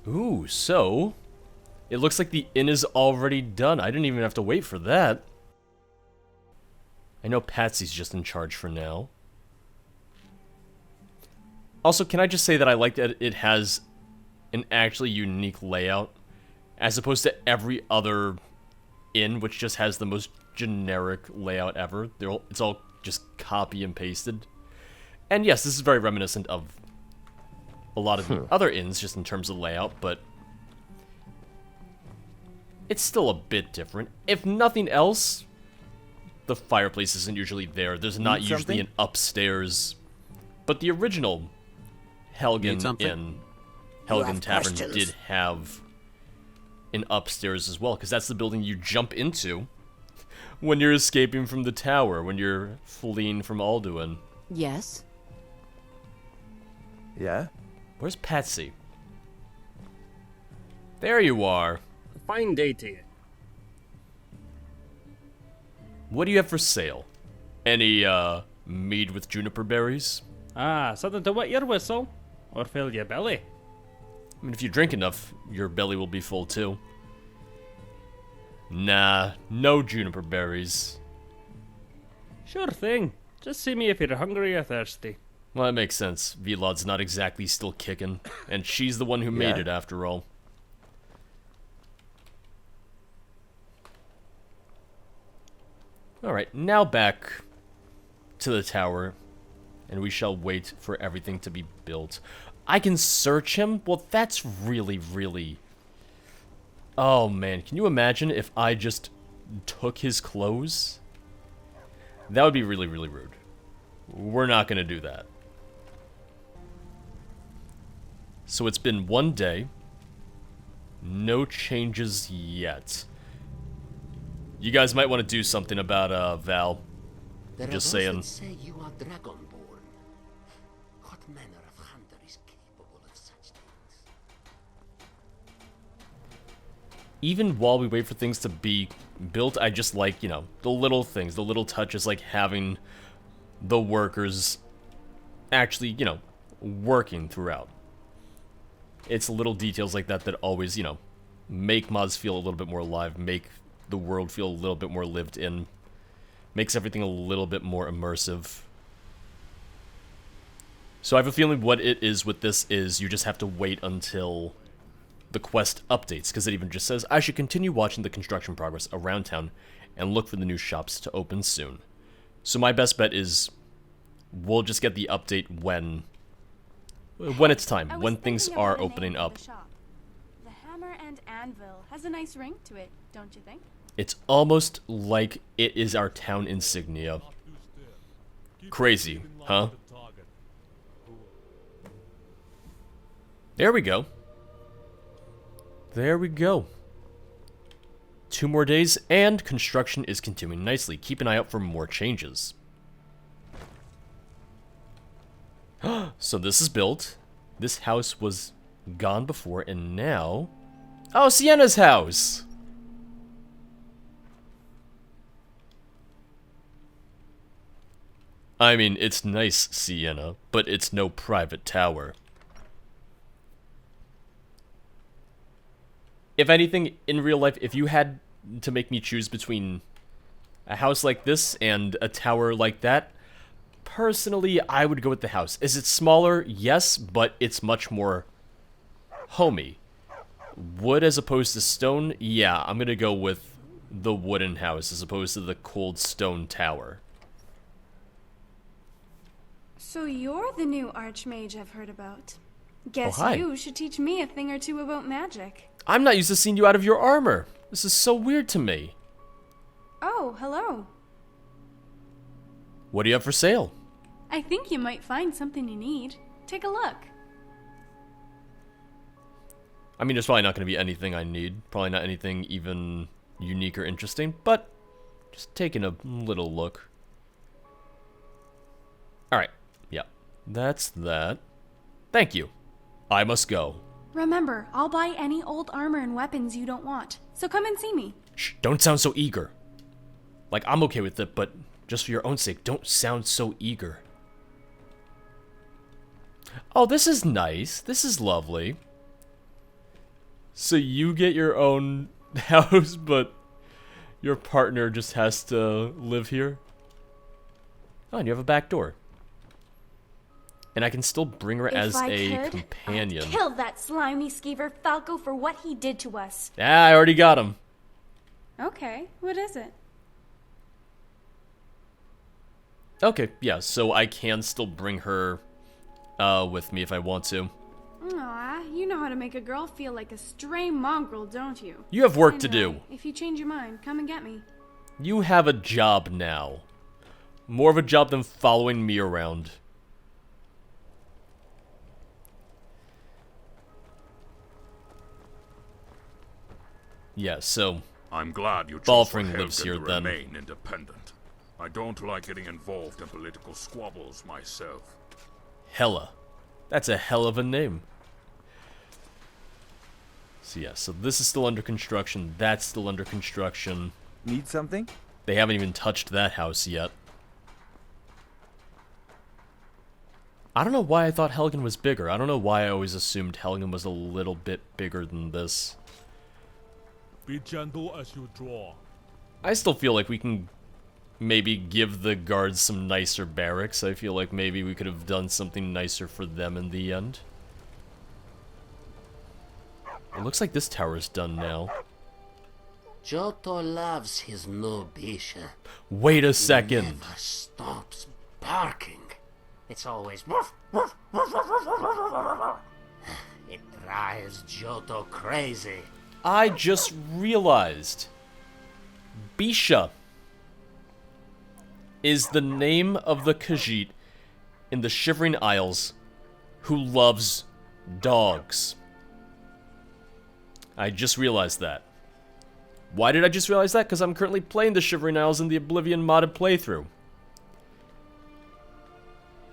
Ooh, so... It looks like the inn is already done. I didn't even have to wait for that. I know Patsy's just in charge for now. Also, can I just say that I like that it has an actually unique layout, as opposed to every other inn, which just has the most generic layout ever. It's all just copy and pasted. And yes, this is very reminiscent of a lot of the other inns, just in terms of layout, but it's still a bit different. If nothing else, the fireplace isn't usually there. There's not usually an upstairs. But the original Helgen Inn, Helgen Tavern, did have an upstairs as well, because that's the building you jump into when you're escaping from the tower, when you're fleeing from Alduin. Yes? Yeah? Where's Patsy? There you are. Fine day to you. What do you have for sale? Any, mead with juniper berries? Ah, something to wet your whistle, or fill your belly. I mean, if you drink enough, your belly will be full too. Nah, no juniper berries. Sure thing. Just see me if you're hungry or thirsty. Well, that makes sense. Velod's not exactly still kicking, and she's the one who made it after all. Alright, now back to the tower, and we shall wait for everything to be built. I can search him? Well, that's really, really... Oh, man. Can you imagine if I just took his clothes? That would be really, really rude. We're not going to do that. So it's been one day. No changes yet. You guys might want to do something about, Val. Just saying. That say you are Dragonborn. What manner of hunter is capable of such things? Even while we wait for things to be built, I just like, you know, the little things, the little touches, like having the workers actually, you know, working throughout. It's little details like that that always, you know, make mods feel a little bit more alive, make the world feel a little bit more lived in, makes everything a little bit more immersive. So I have a feeling what it is with this is you just have to wait until the quest updates, because it even just says, I should continue watching the construction progress around town and look for the new shops to open soon. So my best bet is we'll just get the update when it's time, when things are opening up. The hammer and anvil has a nice ring to it, don't you think? It's almost like it is our town insignia. Crazy, huh? There we go. There we go. 2 more days, and construction is continuing nicely. Keep an eye out for more changes. So this is built. This house was gone before, and now... Oh, Sienna's house! I mean, it's nice, Sienna, but it's no private tower. If anything, in real life, if you had to make me choose between a house like this and a tower like that, personally, I would go with the house. Is it smaller? Yes, but it's much more homey. Wood as opposed to stone? Yeah, I'm gonna go with the wooden house as opposed to the cold stone tower. So you're the new archmage I've heard about. Guess hi. you should teach me a thing or two about magic. I'm not used to seeing you out of your armor. This is so weird to me. Oh, hello. What do you have for sale? I think you might find something you need. Take a look. I mean, there's probably not going to be anything I need. Probably not anything even unique or interesting, but just taking a little look. Alright, yeah. That's that. Thank you. I must go. Remember, I'll buy any old armor and weapons you don't want. So come and see me. Shh, don't sound so eager. Like, I'm okay with it, but just for your own sake, don't sound so eager. Oh, this is nice. This is lovely. So you get your own house, but your partner just has to live here? Oh, and you have a back door. And I can still bring her as a companion. I'd kill that slimy skeever Falco for what he did to us. Ah, I already got him. Okay, what is it? Okay, yeah, so I can still bring her with me if I want to. Aw, you know how to make a girl feel like a stray mongrel, don't you? You have work to do. If you change your mind, come and get me. You have a job now. More of a job than following me around. Yeah, so I'm glad you chose Balfring for lives Helgen here to then. remain independent. I don't like getting involved in political squabbles myself. Hella. That's a hell of a name. So yeah, so this is still under construction. That's still under construction. Need something? They haven't even touched that house yet. I don't know why I thought Helgen was bigger. I don't know why I always assumed Helgen was a little bit bigger than this. Be gentle as you draw. I still feel like we can maybe give the guards some nicer barracks. I feel like maybe we could have done something nicer for them in the end. It looks like this tower's done now. Giotto loves his new bishop. Wait a He second. never stops barking. It's always woof, woof, woof, woof, woof, woof, woof, woof, woof. It drives Giotto crazy. I just realized Bisha is the name of the Khajiit in the Shivering Isles who loves dogs. I just realized that. Why did I just realize that? Because I'm currently playing the Shivering Isles in the Oblivion modded playthrough.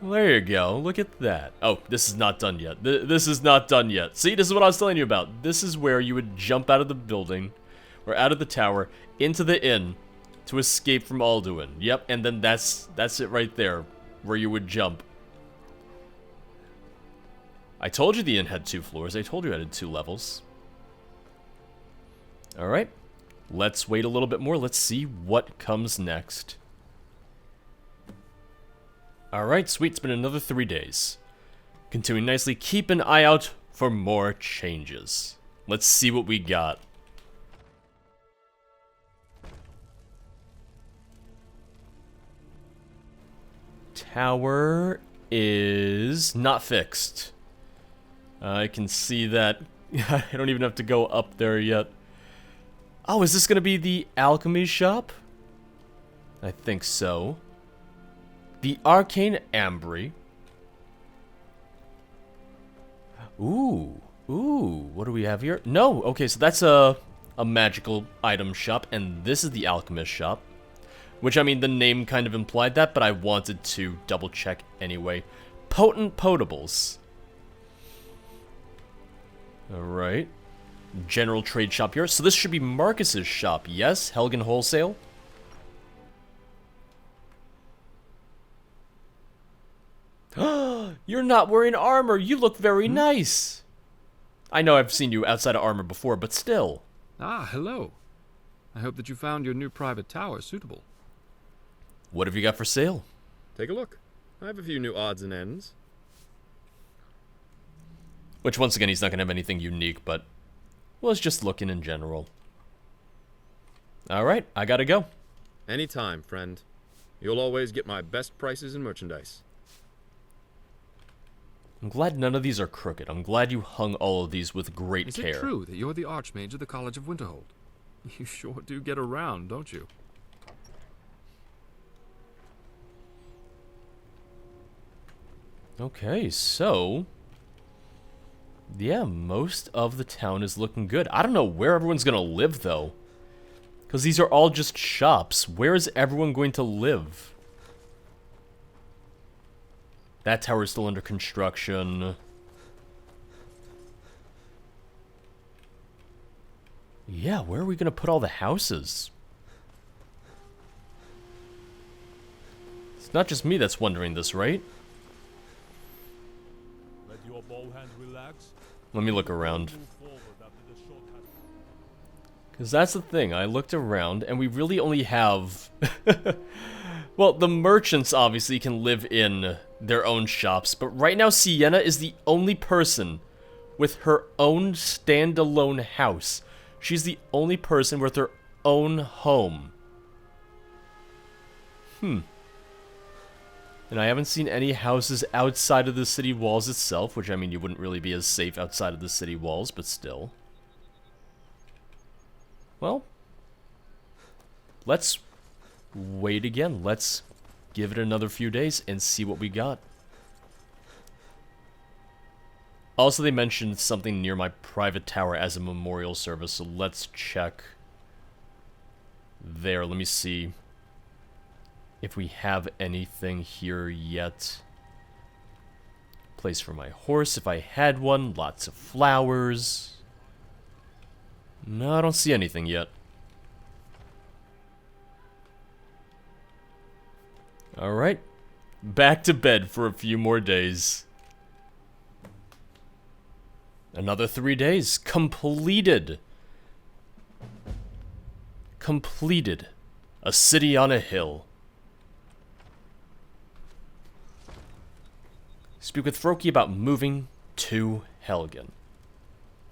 Well, there you go. Look at that. Oh, this is not done yet. This is not done yet. See, this is what I was telling you about. This is where you would jump out of the building, or out of the tower, into the inn to escape from Alduin. Yep, and then that's it right there, where you would jump. I told you the inn had 2 floors. I told you it had 2 levels. Alright. Let's wait a little bit more. Let's see what comes next. Alright, sweet. It's been another 3 days. Continuing nicely. Keep an eye out for more changes. Let's see what we got. Tower is not fixed. I can see that. I don't even have to go up there yet. Oh, is this going to be the Alchemy Shop? I think so. The Arcane Ambry. Ooh, what do we have here? No, okay, so that's a magical item shop, and this is the Alchemist Shop. Which, I mean, the name kind of implied that, but I wanted to double check anyway. Potent Potables. Alright. General Trade Shop here. So this should be Marcus's shop, yes? Helgen Wholesale. You're not wearing armor. You look very nice. I know I've seen you outside of armor before, but still. Ah, hello. I hope that you found your new private tower suitable. What have you got for sale? Take a look. I have a few new odds and ends. Which, once again, he's not going to have anything unique, but was just looking in general. Alright, I gotta go. Anytime, friend. You'll always get my best prices in merchandise. I'm glad none of these are crooked. I'm glad you hung all of these with great Is care. it true that you're the Archmage of the College of Winterhold? You sure do get around, don't you? Okay, so yeah, most of the town is looking good. I don't know where everyone's gonna live, though. Because these are all just shops. Where is everyone going to live? That tower is still under construction. Yeah, where are we gonna put all the houses? It's not just me that's wondering this, right? Let your bow hand relax. Let me look around. Move forward after the short Because that's the thing, I looked around, and we really only have... Well, the merchants obviously can live in their own shops, but right now Sienna is the only person with her own standalone house. She's the only person with her own home. And I haven't seen any houses outside of the city walls itself, which, I mean, you wouldn't really be as safe outside of the city walls, but still. Well, let's wait again. Let's give it another few days and see what we got. Also, they mentioned something near my private tower as a memorial service, so let's check there. Let me see if we have anything here yet. Place for my horse, if I had one. Lots of flowers. No, I don't see anything yet. Alright. Back to bed for a few more days. Another 3 days. Completed. Completed. A city on a hill. Speak with Froki about moving to Helgen.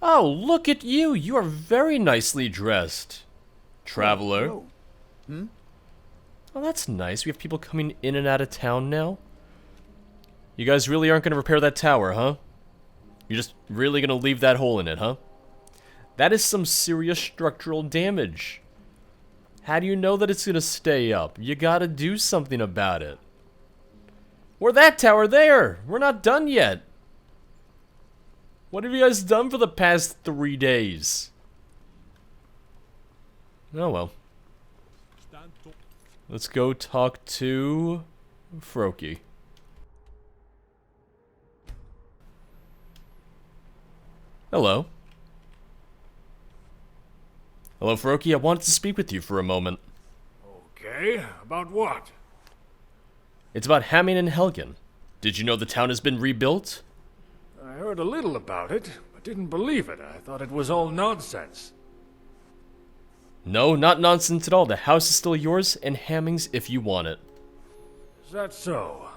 Oh, look at you! You are very nicely dressed, traveler. Oh, that's nice. We have people coming in and out of town now. You guys really aren't going to repair that tower, huh? You're just really going to leave that hole in it, huh? That is some serious structural damage. How do you know that it's going to stay up? You got to do something about it. Or that tower there! We're not done yet. What have you guys done for the past 3 days? Oh well. Let's go talk to Froki. Hello. Hello, Froki. I wanted to speak with you for a moment. Okay, about what? It's about Hamming and Helgen. Did you know the town has been rebuilt? I heard a little about it, but didn't believe it. I thought it was all nonsense. No, not nonsense at all. The house is still yours, and Hamming's if you want it. Is that so?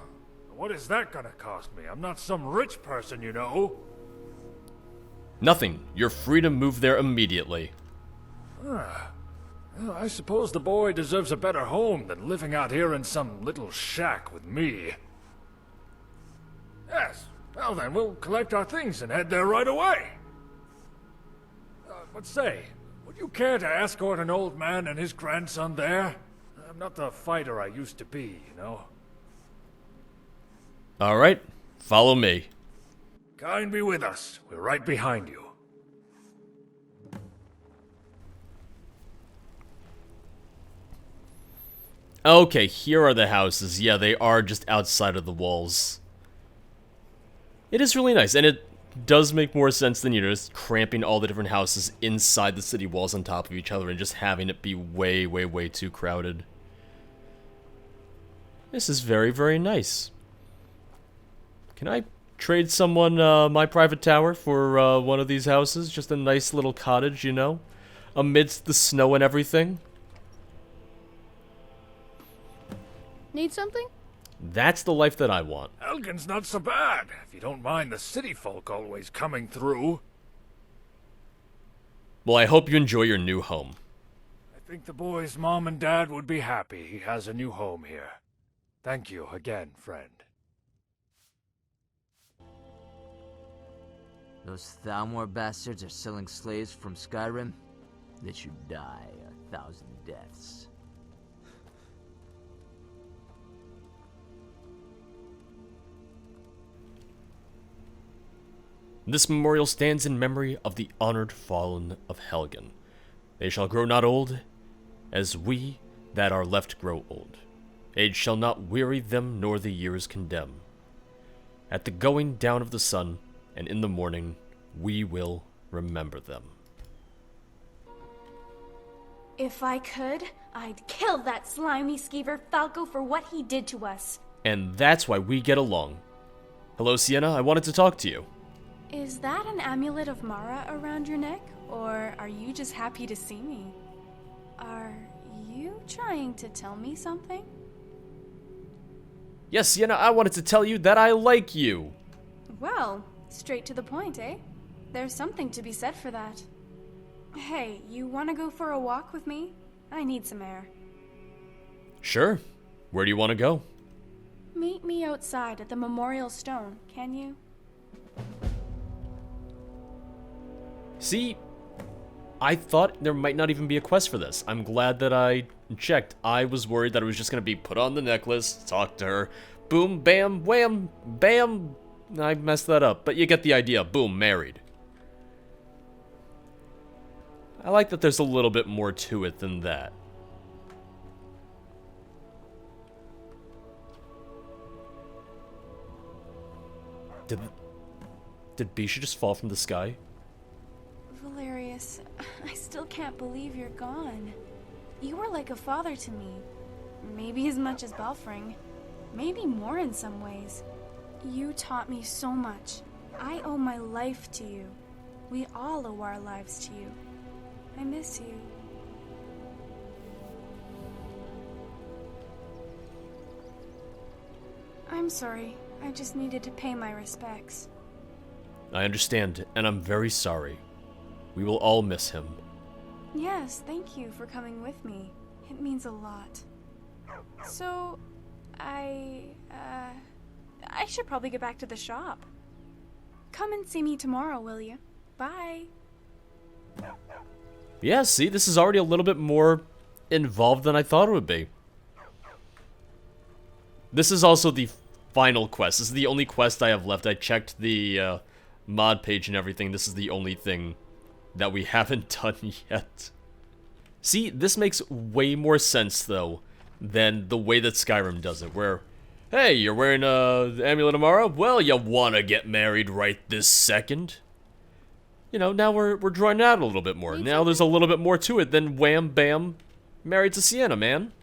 What is that gonna cost me? I'm not some rich person, you know. Nothing. You're free to move there immediately. Well, I suppose the boy deserves a better home than living out here in some little shack with me. Yes, well then, we'll collect our things and head there right away. But say, would you care to escort an old man and his grandson there? I'm not the fighter I used to be, you know. Alright, follow me. Kyne be with us. We're right behind you. Okay, here are the houses. Yeah, they are just outside of the walls. It is really nice, and it does make more sense than, you know, just cramping all the different houses inside the city walls on top of each other and just having it be way, way, way too crowded. This is very, very nice. Can I trade someone my private tower for one of these houses? Just a nice little cottage, you know? Amidst the snow and everything. Need something? That's the life that I want. Helgen's not so bad, if you don't mind the city folk always coming through. Well, I hope you enjoy your new home. I think the boy's mom and dad would be happy he has a new home here. Thank you again, friend. Those Thalmor bastards are selling slaves from Skyrim? They should die 1,000 deaths. This memorial stands in memory of the honored fallen of Helgen. They shall grow not old, as we that are left grow old. Age shall not weary them, nor the years condemn. At the going down of the sun, and in the morning, we will remember them. If I could, I'd kill that slimy skeever Falco for what he did to us. And that's why we get along. Hello, Sienna, I wanted to talk to you. Is that an amulet of Mara around your neck? Or are you just happy to see me? Are you trying to tell me something? Yes, Sienna, I wanted to tell you that I like you. Well, straight to the point, eh? There's something to be said for that. Hey, you want to go for a walk with me? I need some air. Sure. Where do you want to go? Meet me outside at the memorial stone, can you? See, I thought there might not even be a quest for this. I'm glad that I checked. I was worried that it was just going to be put on the necklace, talk to her, boom, bam, wham, bam. I messed that up, but you get the idea. Boom, married. I like that there's a little bit more to it than that. Did Bisha just fall from the sky? Valerius, I still can't believe you're gone. You were like a father to me. Maybe as much as Belfring. Maybe more in some ways. You taught me so much. I owe my life to you. We all owe our lives to you. I miss you. I'm sorry. I just needed to pay my respects. I understand, and I'm very sorry. We will all miss him. Yes, thank you for coming with me. It means a lot. So, I should probably get back to the shop. Come and see me tomorrow, will you? Bye. Yeah, see, this is already a little bit more involved than I thought it would be. This is also the final quest. This is the only quest I have left. I checked the mod page and everything. This is the only thing that we haven't done yet. See, this makes way more sense, though, than the way that Skyrim does it, where, hey, you're wearing the Amulet of Mara? Well, you wanna get married right this second? You know, now we're drawing it out a little bit more. Now there's a little bit more to it than wham, bam, married to Sienna, man.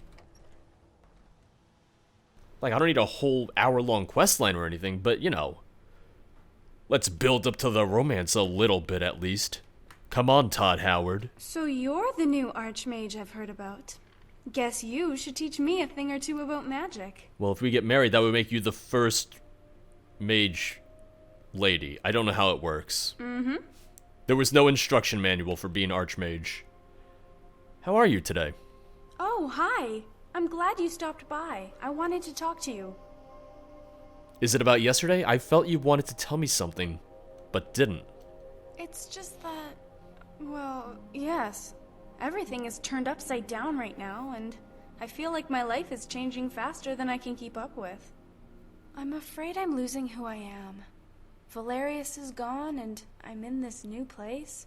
Like, I don't need a whole hour-long quest line or anything, but, you know, let's build up to the romance a little bit, at least. Come on, Todd Howard. So you're the new archmage I've heard about. Guess you should teach me a thing or two about magic. Well, if we get married, that would make you the first mage lady. I don't know how it works. Mm-hmm. There was no instruction manual for being archmage. How are you today? Oh, hi. I'm glad you stopped by. I wanted to talk to you. Is it about yesterday? I felt you wanted to tell me something, but didn't. It's just that, well, yes. Everything is turned upside down right now, and I feel like my life is changing faster than I can keep up with. I'm afraid I'm losing who I am. Valerius is gone, and I'm in this new place.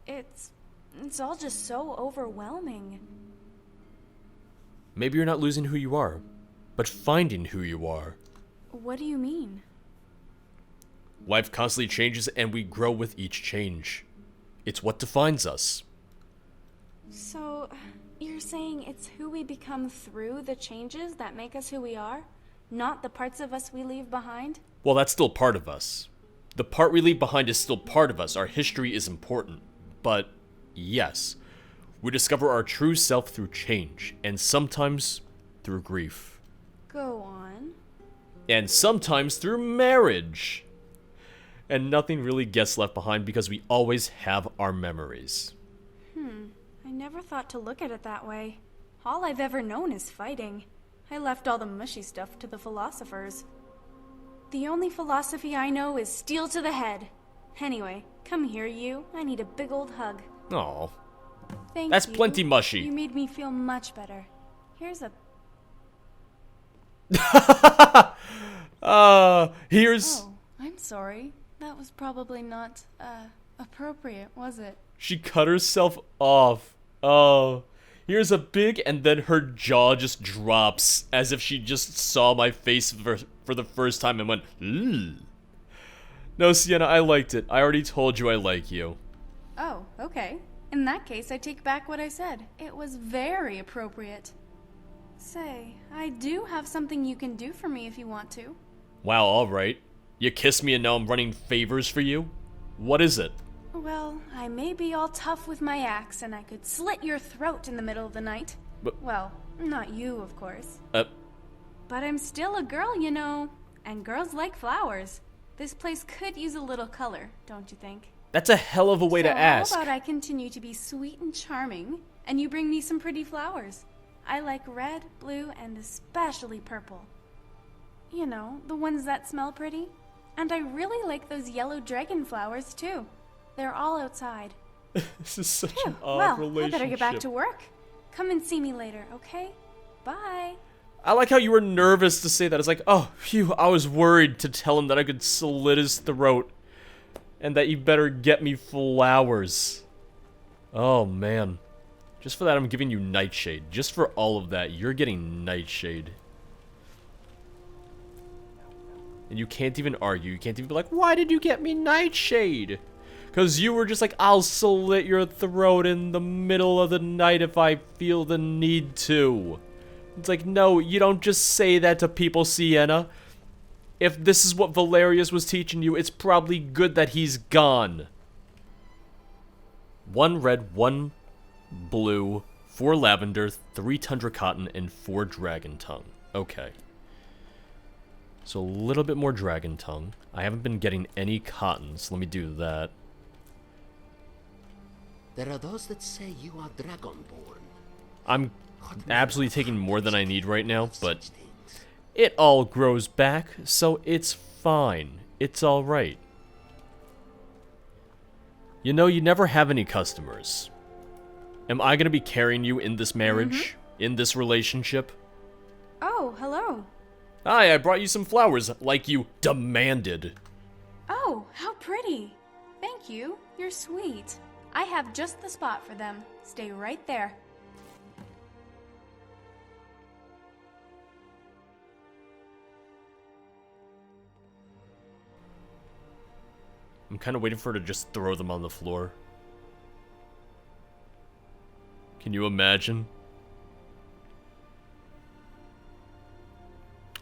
It's all just so overwhelming. Maybe you're not losing who you are, but finding who you are. What do you mean? Life constantly changes, and we grow with each change. It's what defines us. So, you're saying it's who we become through the changes that make us who we are? Not the parts of us we leave behind? Well, that's still part of us. The part we leave behind is still part of us. Our history is important. But, yes, we discover our true self through change, and sometimes through grief. Go on. And sometimes through marriage. And nothing really gets left behind because we always have our memories. I never thought to look at it that way. All I've ever known is fighting. I left all the mushy stuff to the philosophers. The only philosophy I know is steel to the head. Anyway, come here, you. I need a big old hug. Aw. Thank That's you. plenty mushy. You made me feel much better. Here's a... Here's... Oh, I'm sorry. That was probably not, appropriate, was it? She cut herself off. Oh. Here's a big, and then her jaw just drops as if she just saw my face for the first time and went, "Ugh." No, Sienna, I liked it. I already told you I like you. Oh, okay. In that case, I take back what I said. It was very appropriate. Say, I do have something you can do for me if you want to. Wow, alright. You kiss me and now I'm running favors for you? What is it? Well, I may be all tough with my axe, and I could slit your throat in the middle of the night. But- Well, not you, of course. Uh, But I'm still a girl, you know. And girls like flowers. This place could use a little color, don't you think? that's a hell of a way So to ask. how about I continue to be sweet and charming, and you bring me some pretty flowers? I like red, blue, and especially purple. You know, the ones that smell pretty. And I really like those yellow dragon flowers, too. They're all outside. This is such Phew, an odd well, relationship. I better get back to work. Come and see me later, okay? Bye. I like how you were nervous to say that. It's like, oh, phew, I was worried to tell him that I could slit his throat. And that you better get me flowers. Oh, man. Just for that, I'm giving you Nightshade. Just for all of that, you're getting Nightshade. And you can't even argue. You can't even be like, why did you get me Nightshade? Because you were just like, I'll slit your throat in the middle of the night if I feel the need to. It's like, no, you don't just say that to people, Sienna. If this is what Valerius was teaching you, it's probably good that he's gone. 1 red, 1 blue, 4 lavender, 3 tundra cotton, and 4 dragon tongue. Okay. So a little bit more dragon tongue. I haven't been getting any cotton, so let me do that. There are those that say you are dragonborn. I'm absolutely taking more than I need right now, but it all grows back, so it's fine. It's alright. You know, you never have any customers. Am I gonna be carrying you in this marriage? In this relationship? Oh, hello. Hi, I brought you some flowers, like you demanded. Oh, how pretty. Thank you. You're sweet. I have just the spot for them. Stay right there. I'm kind of waiting for her to just throw them on the floor. Can you imagine?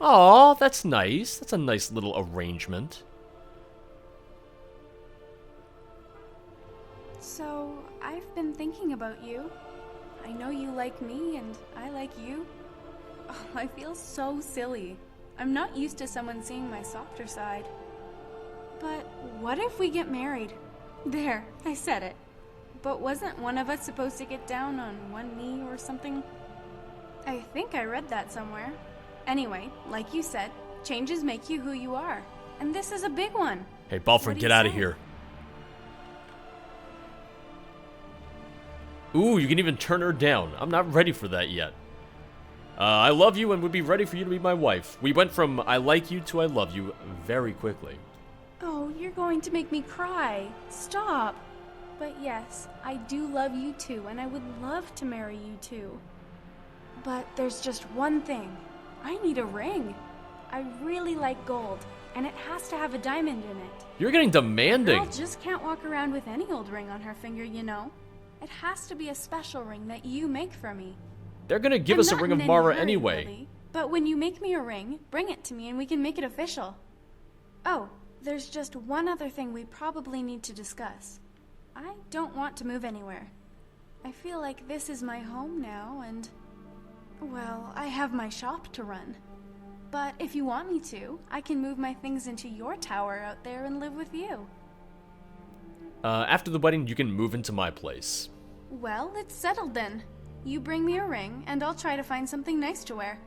Aw, that's nice. That's a nice little arrangement. So, I've been thinking about you. I know you like me, and I like you. Oh, I feel so silly. I'm not used to someone seeing my softer side. But what if we get married? There, I said it. But wasn't one of us supposed to get down on one knee or something? I think I read that somewhere. Anyway, like you said, changes make you who you are. And this is a big one. Hey, Balford, What do get you out of say? here. Ooh, you can even turn her down. I'm not ready for that yet. I love you and would be ready for you to be my wife. We went from I like you to I love you very quickly. Oh, you're going to make me cry. Stop. But yes, I do love you too, and I would love to marry you too. But there's just one thing. I need a ring. I really like gold, and it has to have a diamond in it. You're getting Girl demanding. just can't walk around with any old ring on her finger, you know. It has to be a special ring that you make for me. They're gonna give I'm us a not ring in of any Mara hurry, anyway. really, but when you make me a ring, bring it to me and we can make it official. Oh, there's just one other thing we probably need to discuss. I don't want to move anywhere. I feel like this is my home now, and well, I have my shop to run. But if you want me to, I can move my things into your tower out there and live with you. After the wedding, you can move into my place. Well, it's settled then. You bring me a ring, and I'll try to find something nice to wear.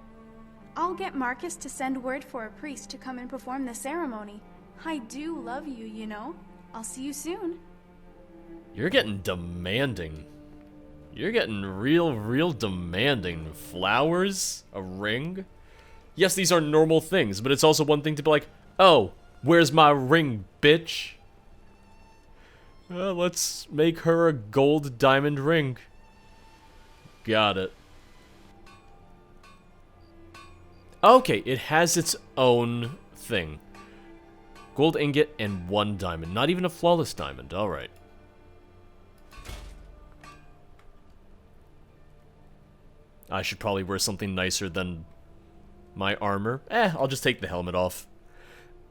I'll get Marcus to send word for a priest to come and perform the ceremony. I do love you, you know. I'll see you soon. You're getting demanding. You're getting real demanding. Flowers? A ring? Yes, these are normal things, but it's also one thing to be like, oh, where's my ring, bitch? Let's make her a gold diamond ring. Got it. Okay, it has its own thing. Gold ingot and 1 diamond. Not even a flawless diamond. Alright. I should probably wear something nicer than my armor. I'll just take the helmet off.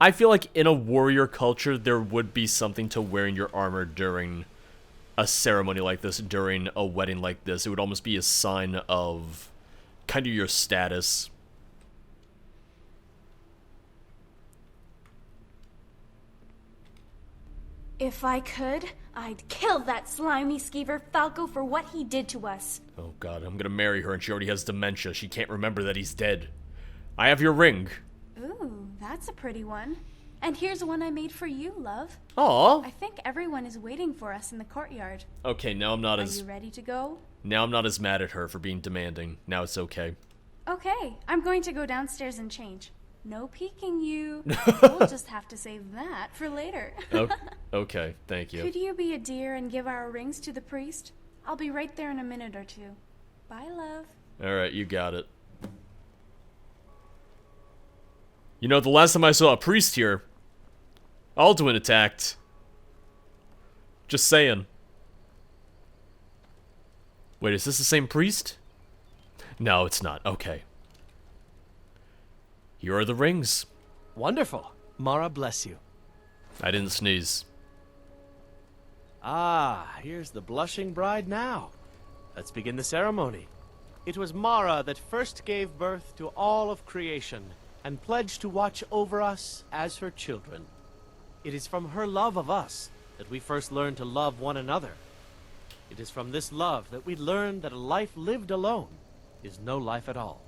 I feel like in a warrior culture, there would be something to wearing your armor during a ceremony like this, during a wedding like this. It would almost be a sign of kind of your status. If I could, I'd kill that slimy skeever Falco for what he did to us. Oh god, I'm gonna marry her and she already has dementia. She can't remember that he's dead. I have your ring. Ooh, that's a pretty one. And here's one I made for you, love. Aww. I think everyone is waiting for us in the courtyard. Okay, now I'm not Are as... you ready to go? Now I'm not as mad at her for being demanding. Now it's okay. Okay, I'm going to go downstairs and change. No peeking you. We'll just have to save that for later. Okay, thank you. Could you be a dear and give our rings to the priest? I'll be right there in a minute or two. Bye, love. Alright, you got it. You know, the last time I saw a priest here, Alduin attacked. Just saying. Wait, is this the same priest? No, it's not. Okay. Here are the rings. Wonderful. Mara bless you. I didn't sneeze. Ah, here's the blushing bride now. Let's begin the ceremony. It was Mara that first gave birth to all of creation and pledged to watch over us as her children. It is from her love of us that we first learned to love one another. It is from this love that we learn that a life lived alone is no life at all.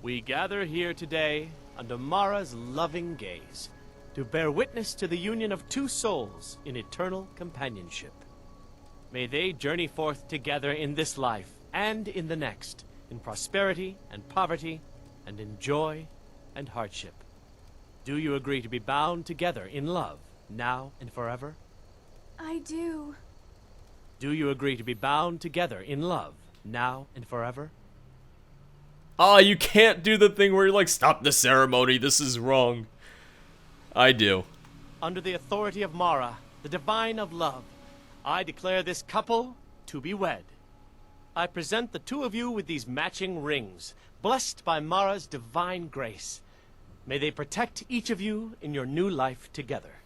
We gather here today under Mara's loving gaze to bear witness to the union of two souls in eternal companionship. May they journey forth together in this life and in the next, in prosperity and poverty, and in joy and hardship. Do you agree to be bound together in love, now and forever? I do. Do you agree to be bound together in love, now and forever? Ah, you can't do the thing where you're like, stop the ceremony, this is wrong. I do. Under the authority of Mara, the divine of love, I declare this couple to be wed. I present the two of you with these matching rings, blessed by Mara's divine grace. May they protect each of you in your new life together.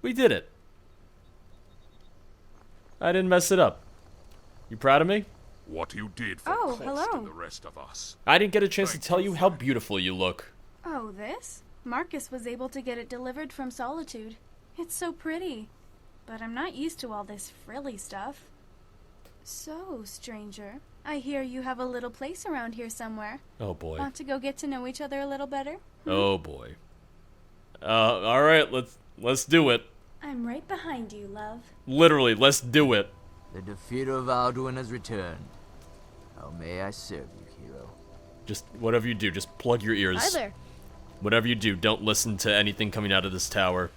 We did it. I didn't mess it up. You proud of me? What you did for Oh, cost hello. and the rest of us. I didn't get a chance to tell you how beautiful you look. Oh, this? Marcus was able to get it delivered from Solitude. It's so pretty. But I'm not used to all this frilly stuff. So, stranger, I hear you have a little place around here somewhere. Oh boy. Want to go get to know each other a little better? Oh boy. Alright, let's do it. I'm right behind you, love. Literally, let's do it. The defeater of Alduin has returned. How may I serve you, hero? Just, whatever you do, just plug your ears. Hi there. Whatever you do, don't listen to anything coming out of this tower.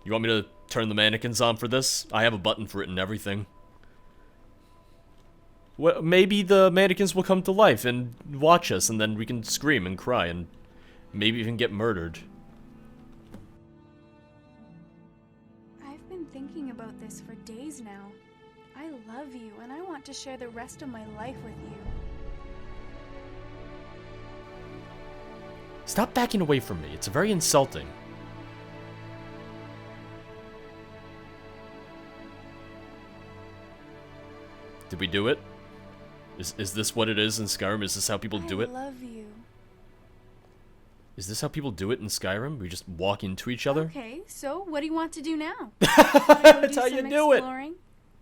You want me to turn the mannequins on for this? I have a button for it and everything. Well, maybe the mannequins will come to life and watch us, and then we can scream and cry and maybe even get murdered. I've been thinking about this for days now. I love you, and I want to share the rest of my life with you. Stop backing away from me. It's very insulting. Did we do it? Is this what it is in Skyrim? Is this how people do it? I love you. Is this how people do it in Skyrim? We just walk into each other? Okay, so what do you want to do now? That's how you do it.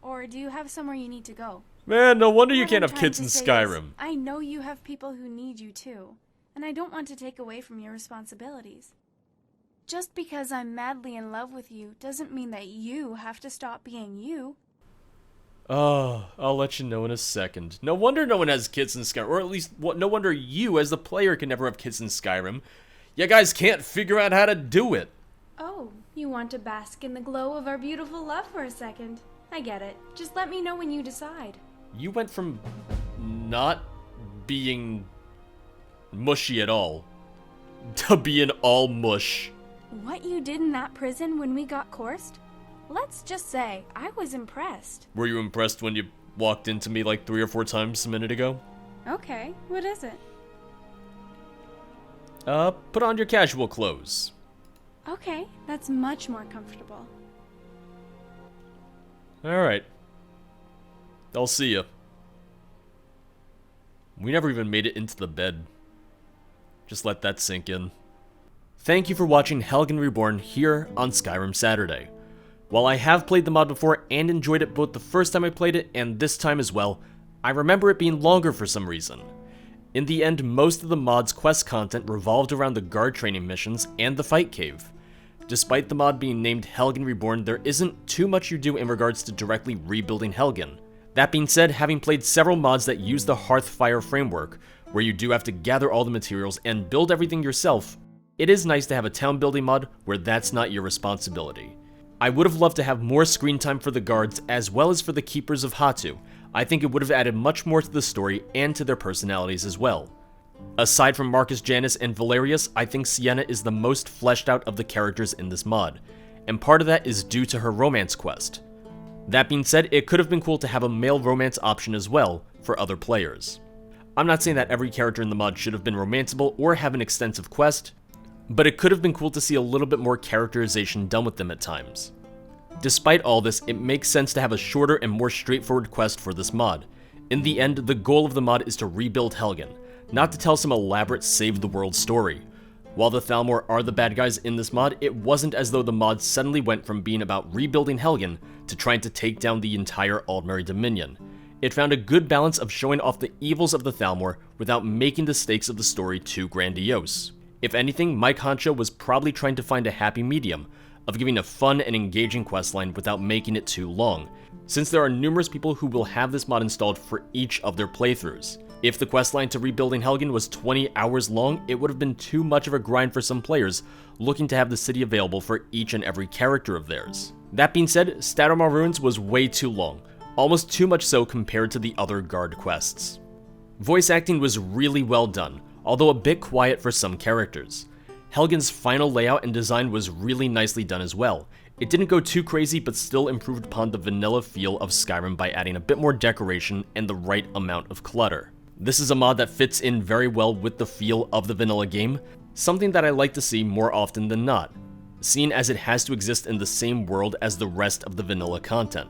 Or do you have somewhere you need to go? Man, no wonder you What can't I'm have trying kids to in say is, Skyrim. I know you have people who need you too, and I don't want to take away from your responsibilities. Just because I'm madly in love with you doesn't mean that you have to stop being you. Oh, I'll let you know in a second. No wonder no one has kids in Skyrim, or at least no wonder you, as the player, can never have kids in Skyrim. You guys can't figure out how to do it. Oh, you want to bask in the glow of our beautiful love for a second. I get it. Just let me know when you decide. You went from not being mushy at all to being all mush. What you did in that prison when we got coursed? Let's just say, I was impressed. Were you impressed when you walked into me like 3 or 4 times a minute ago. Okay, what is it? Put on your casual clothes. Okay, that's much more comfortable. Alright. I'll see ya. We never even made it into the bed. Just let that sink in. Thank you for watching Helgen Reborn here on Skyrim Saturday. While I have played the mod before and enjoyed it both the first time I played it and this time as well, I remember it being longer for some reason. In the end, most of the mod's quest content revolved around the guard training missions and the fight cave. Despite the mod being named Helgen Reborn, there isn't too much you do in regards to directly rebuilding Helgen. That being said, having played several mods that use the Hearthfire framework, where you do have to gather all the materials and build everything yourself, it is nice to have a town building mod where that's not your responsibility. I would have loved to have more screen time for the guards as well as for the keepers of Hatu. I think it would have added much more to the story and to their personalities as well. Aside from Marcus Janus and Valerius, I think Sienna is the most fleshed out of the characters in this mod, and part of that is due to her romance quest. That being said, it could have been cool to have a male romance option as well for other players. I'm not saying that every character in the mod should have been romanceable or have an extensive quest, but it could have been cool to see a little bit more characterization done with them at times. Despite all this, it makes sense to have a shorter and more straightforward quest for this mod. In the end, the goal of the mod is to rebuild Helgen, not to tell some elaborate save-the-world story. While the Thalmor are the bad guys in this mod, it wasn't as though the mod suddenly went from being about rebuilding Helgen to trying to take down the entire Aldmeri Dominion. It found a good balance of showing off the evils of the Thalmor without making the stakes of the story too grandiose. If anything, Mike Hancho was probably trying to find a happy medium of giving a fun and engaging questline without making it too long, since there are numerous people who will have this mod installed for each of their playthroughs. If the questline to rebuilding Helgen was 20 hours long, it would have been too much of a grind for some players looking to have the city available for each and every character of theirs. That being said, Stadomar Ruins was way too long, almost too much so compared to the other guard quests. Voice acting was really well done, although a bit quiet for some characters. Helgen's final layout and design was really nicely done as well. It didn't go too crazy, but still improved upon the vanilla feel of Skyrim by adding a bit more decoration and the right amount of clutter. This is a mod that fits in very well with the feel of the vanilla game, something that I like to see more often than not, seeing as it has to exist in the same world as the rest of the vanilla content.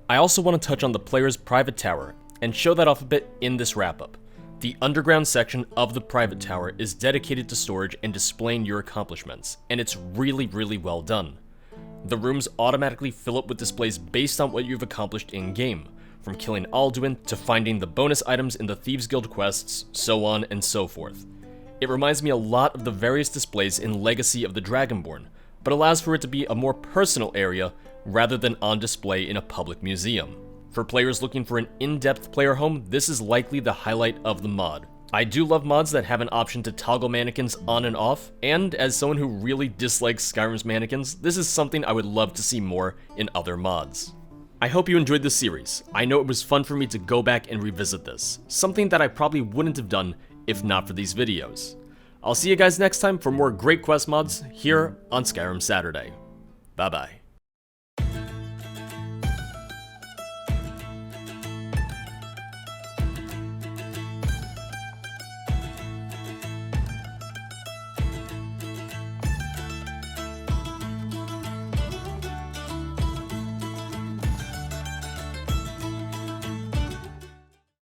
I also want to touch on the player's private tower, and show that off a bit in this wrap-up. The underground section of the private tower is dedicated to storage and displaying your accomplishments, and it's really well done. The rooms automatically fill up with displays based on what you've accomplished in-game, from killing Alduin to finding the bonus items in the Thieves Guild quests, so on and so forth. It reminds me a lot of the various displays in Legacy of the Dragonborn, but allows for it to be a more personal area rather than on display in a public museum. For players looking for an in-depth player home, this is likely the highlight of the mod. I do love mods that have an option to toggle mannequins on and off, and as someone who really dislikes Skyrim's mannequins, this is something I would love to see more in other mods. I hope you enjoyed this series. I know it was fun for me to go back and revisit this, something that I probably wouldn't have done if not for these videos. I'll see you guys next time for more great quest mods here on Skyrim Saturday. Bye bye.